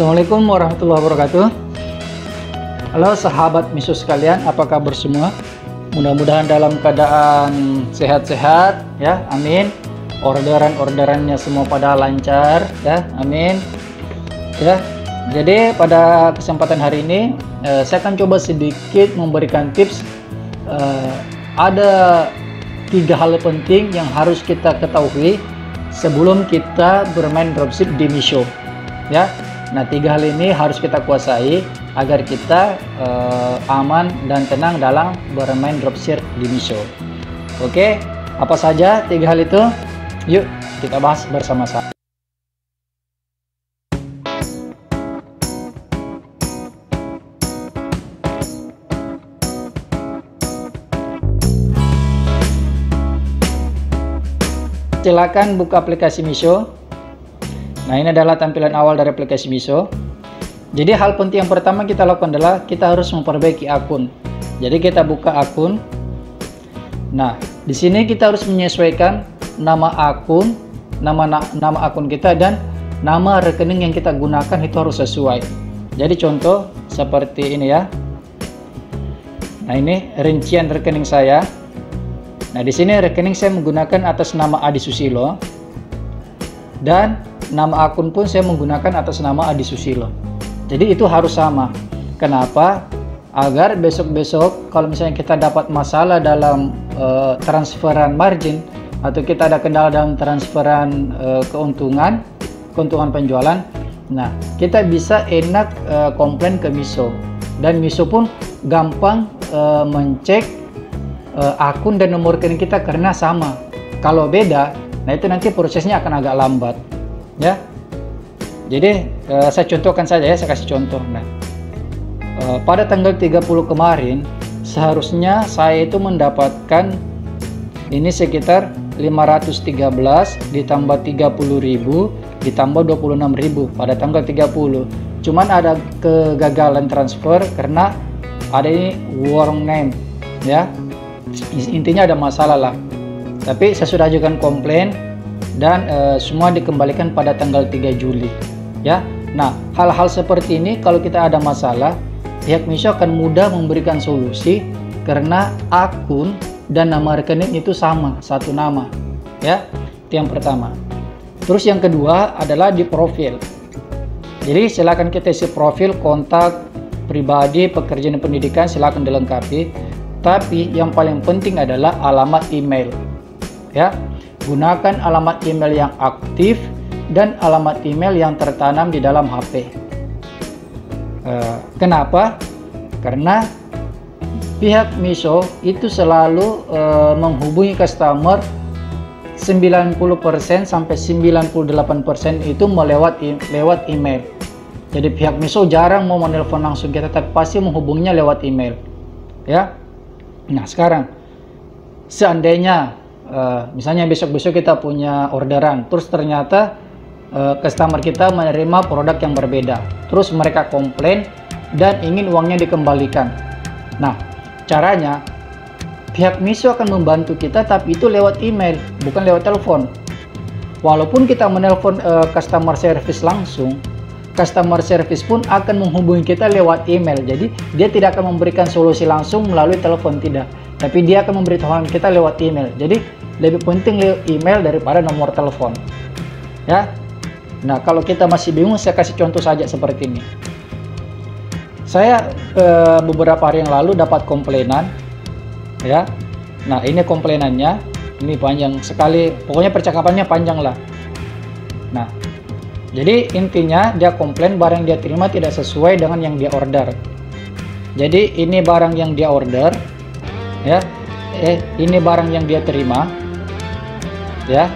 Assalamualaikum warahmatullahi wabarakatuh. Halo sahabat Miso sekalian, apa kabar semua? Mudah-mudahan dalam keadaan sehat-sehat ya, amin. Orderannya semua pada lancar ya, amin. Ya, jadi pada kesempatan hari ini saya akan coba sedikit memberikan tips. Ada 3 hal penting yang harus kita ketahui sebelum kita bermain dropship di Miso ya. Nah, 3 hal ini harus kita kuasai agar kita aman dan tenang dalam bermain dropship di Miso. Oke, apa saja 3 hal itu? Yuk kita bahas bersama-sama. Silakan buka aplikasi Miso. Nah, ini adalah tampilan awal dari aplikasi Miso. Jadi hal penting yang pertama kita lakukan adalah kita harus memperbaiki akun. Jadi kita buka akun. Nah, di sini kita harus menyesuaikan nama akun, nama akun kita dan nama rekening yang kita gunakan itu harus sesuai. Jadi contoh seperti ini ya. Nah, ini rincian rekening saya. Nah, di sini rekening saya menggunakan atas nama Adi Susilo dan nama akun pun saya menggunakan atas nama Adi Susilo. Jadi itu harus sama. Kenapa? Agar besok-besok kalau misalnya kita dapat masalah dalam transferan margin atau kita ada kendala dalam transferan keuntungan penjualan, nah kita bisa enak komplain ke Miso dan Miso pun gampang mencek akun dan nomor rekening kita karena sama. Kalau beda, nah itu nanti prosesnya akan agak lambat ya. Jadi saya contohkan saja ya, saya kasih contoh. Nah, pada tanggal 30 kemarin seharusnya saya itu mendapatkan ini sekitar 513 ditambah 30.000 ditambah 26.000 pada tanggal 30. Cuman ada kegagalan transfer karena ada ini wrong name ya. Intinya ada masalah lah. Tapi saya sudah ajukan komplain dan semua dikembalikan pada tanggal 3 Juli ya. Nah, hal-hal seperti ini kalau kita ada masalah, pihak Miso akan mudah memberikan solusi karena akun dan nama rekening itu sama, satu nama ya. Itu yang pertama. Terus yang kedua adalah di profil. Jadi silakan kita isi profil, kontak pribadi, pekerjaan dan pendidikan silakan dilengkapi. Tapi yang paling penting adalah alamat email ya. Gunakan alamat email yang aktif dan alamat email yang tertanam di dalam HP. Kenapa? Karena pihak Miso itu selalu menghubungi customer 90% sampai 98% itu lewat email. Jadi pihak Miso jarang mau menelpon langsung kita, tapi pasti menghubunginya lewat email ya. Nah, sekarang seandainya misalnya besok-besok kita punya orderan, terus ternyata customer kita menerima produk yang berbeda, terus mereka komplain dan ingin uangnya dikembalikan. Nah, caranya pihak Miso akan membantu kita, tapi itu lewat email, bukan lewat telepon. Walaupun kita menelpon customer service langsung, customer service pun akan menghubungi kita lewat email. Jadi dia tidak akan memberikan solusi langsung melalui telepon, tidak, tapi dia akan memberitahukan kita lewat email. Jadi lebih penting lewat email daripada nomor telepon ya. Nah, kalau kita masih bingung, saya kasih contoh saja seperti ini. Saya beberapa hari yang lalu dapat komplainan ya. Nah, ini komplainannya, ini panjang sekali, pokoknya percakapannya panjang lah. Nah, jadi intinya dia komplain barang yang dia terima tidak sesuai dengan yang dia order. Jadi ini barang yang dia order ya, ini barang yang dia terima ya.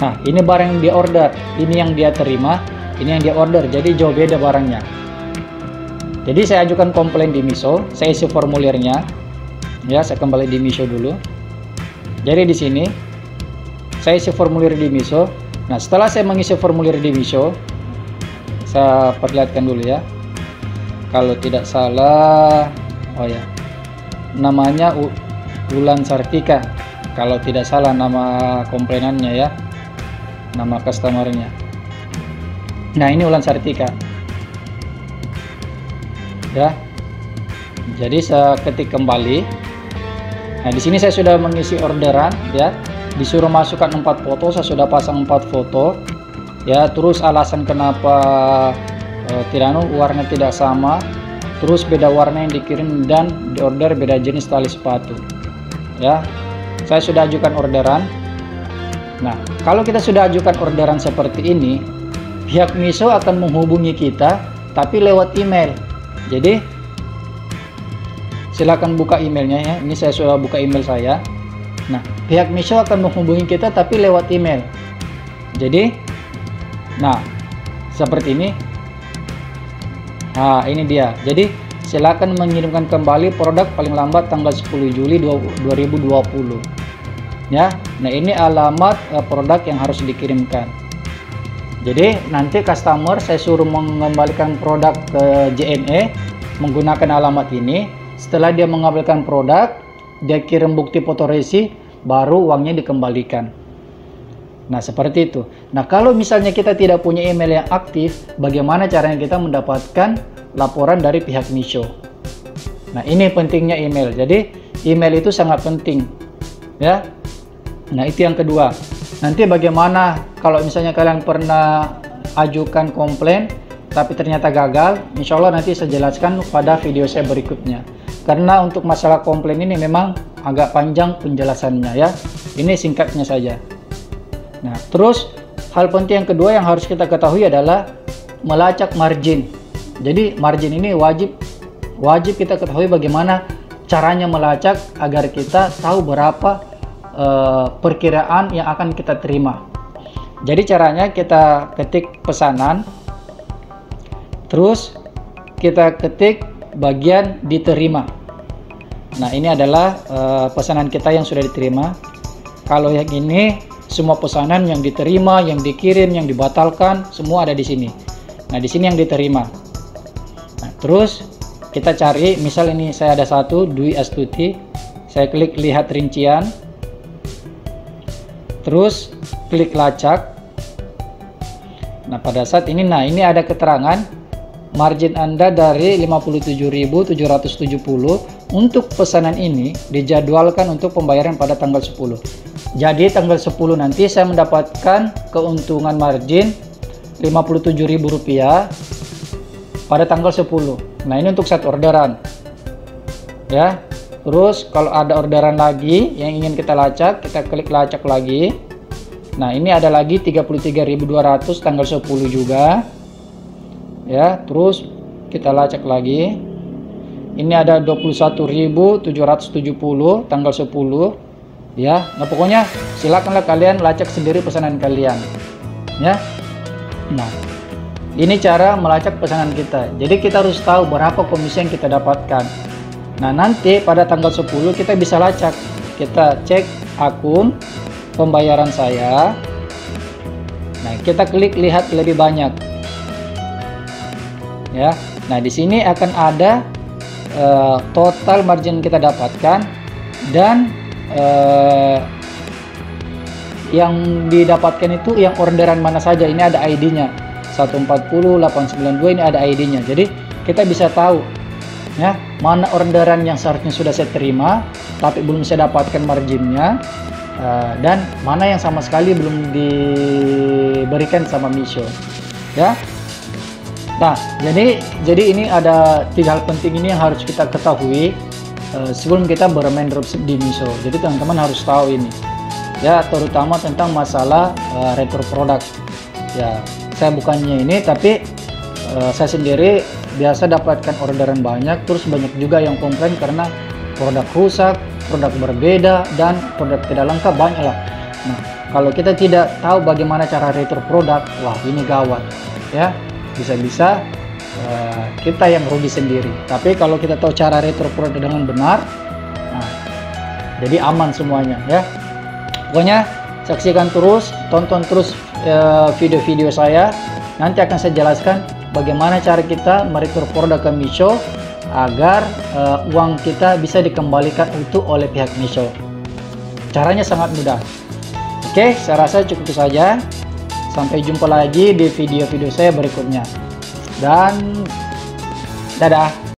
Nah, ini barang yang dia order, ini yang dia terima, ini yang dia order, jadi jauh beda barangnya. Jadi saya ajukan komplain di Miso, saya isi formulirnya ya. Saya kembali di Miso dulu. Jadi di sini saya isi formulir di Miso. Nah, setelah saya mengisi formulir di Miso, saya perlihatkan dulu ya. Kalau tidak salah, oh ya, namanya Ulan Sartika kalau tidak salah nama komplainannya ya, nama customernya. Nah, ini Wulan Sartika. Ya. Jadi saya ketik kembali. Nah, di sini saya sudah mengisi orderan ya. Disuruh masukkan 4 foto, saya sudah pasang 4 foto. Ya, terus alasan kenapa warna tidak sama. Terus beda warna yang dikirim dan diorder beda jenis tali sepatu. Ya. Saya sudah ajukan orderan. Nah, kalau kita sudah ajukan orderan seperti ini, pihak Misho akan menghubungi kita tapi lewat email. Jadi silakan buka emailnya ya. Ini saya sudah buka email saya. Nah, pihak Misho akan menghubungi kita tapi lewat email. Jadi, nah seperti ini. Nah, ini dia. Jadi silakan mengirimkan kembali produk paling lambat tanggal 10 Juli 2020. Ya, nah ini alamat produk yang harus dikirimkan. Jadi nanti customer saya suruh mengembalikan produk ke JNE menggunakan alamat ini. Setelah dia mengambilkan produk, dia kirim bukti foto resi, baru uangnya dikembalikan. Nah, seperti itu. Nah, kalau misalnya kita tidak punya email yang aktif, bagaimana caranya kita mendapatkan laporan dari pihak Misho? Nah, ini pentingnya email. Jadi email itu sangat penting ya. Nah, itu yang kedua. Nanti bagaimana kalau misalnya kalian pernah ajukan komplain tapi ternyata gagal, insya Allah nanti saya jelaskan pada video saya berikutnya. Karena untuk masalah komplain ini memang agak panjang penjelasannya ya. Ini singkatnya saja. Nah, terus hal penting yang kedua yang harus kita ketahui adalah melacak margin. Jadi margin ini wajib kita ketahui bagaimana caranya melacak agar kita tahu berapa perkiraan yang akan kita terima. Jadi caranya kita ketik pesanan, terus kita ketik bagian diterima. Nah, ini adalah pesanan kita yang sudah diterima. Kalau yang ini semua pesanan yang diterima, yang dikirim, yang dibatalkan, semua ada di sini. Nah, di sini yang diterima. Nah, terus kita cari, misal ini saya ada satu, Dwi Astuti. Saya klik lihat rincian. Terus klik lacak. Nah, pada saat ini, nah ini ada keterangan margin Anda dari 57.770 untuk pesanan ini dijadwalkan untuk pembayaran pada tanggal 10. Jadi tanggal 10 nanti saya mendapatkan keuntungan margin Rp57.000 pada tanggal 10. Nah, ini untuk satu orderan. Ya. Terus kalau ada orderan lagi yang ingin kita lacak, kita klik lacak lagi. Nah, ini ada lagi 33.200 tanggal 10 juga. Ya, terus kita lacak lagi. Ini ada 21.770 tanggal 10. Ya, nah pokoknya silakanlah kalian lacak sendiri pesanan kalian. Ya. Nah, ini cara melacak pesanan kita. Jadi kita harus tahu berapa komisi yang kita dapatkan. Nah, nanti pada tanggal 10 kita bisa lacak. Kita cek akun pembayaran saya. Nah, kita klik lihat lebih banyak. Ya. Nah, di sini akan ada total margin kita dapatkan dan yang didapatkan itu yang orderan mana saja. Ini ada ID-nya. 140 892 ini ada ID-nya. Jadi kita bisa tahu ya, mana orderan yang seharusnya sudah saya terima tapi belum saya dapatkan marginnya, dan mana yang sama sekali belum diberikan sama Misho ya. Nah, jadi ini ada 3 hal penting ini yang harus kita ketahui sebelum kita bermain dropship di Misho. Jadi teman-teman harus tahu ini ya, terutama tentang masalah retro produk ya. Saya bukannya ini, tapi saya sendiri biasa dapatkan orderan banyak, terus banyak juga yang komplain karena produk rusak, produk berbeda, dan produk tidak lengkap, banyak lah. Nah, kalau kita tidak tahu bagaimana cara retur produk, wah ini gawat ya, bisa-bisa kita yang rugi sendiri. Tapi kalau kita tahu cara retur produk dengan benar, nah, jadi aman semuanya ya. Pokoknya saksikan terus, tonton terus video-video saya. Nanti akan saya jelaskan bagaimana cara kita meretur produk ke Misho agar uang kita bisa dikembalikan utuh oleh pihak Misho. Caranya sangat mudah. Oke, saya rasa cukup saja. Sampai jumpa lagi di video-video saya berikutnya. Dan dadah.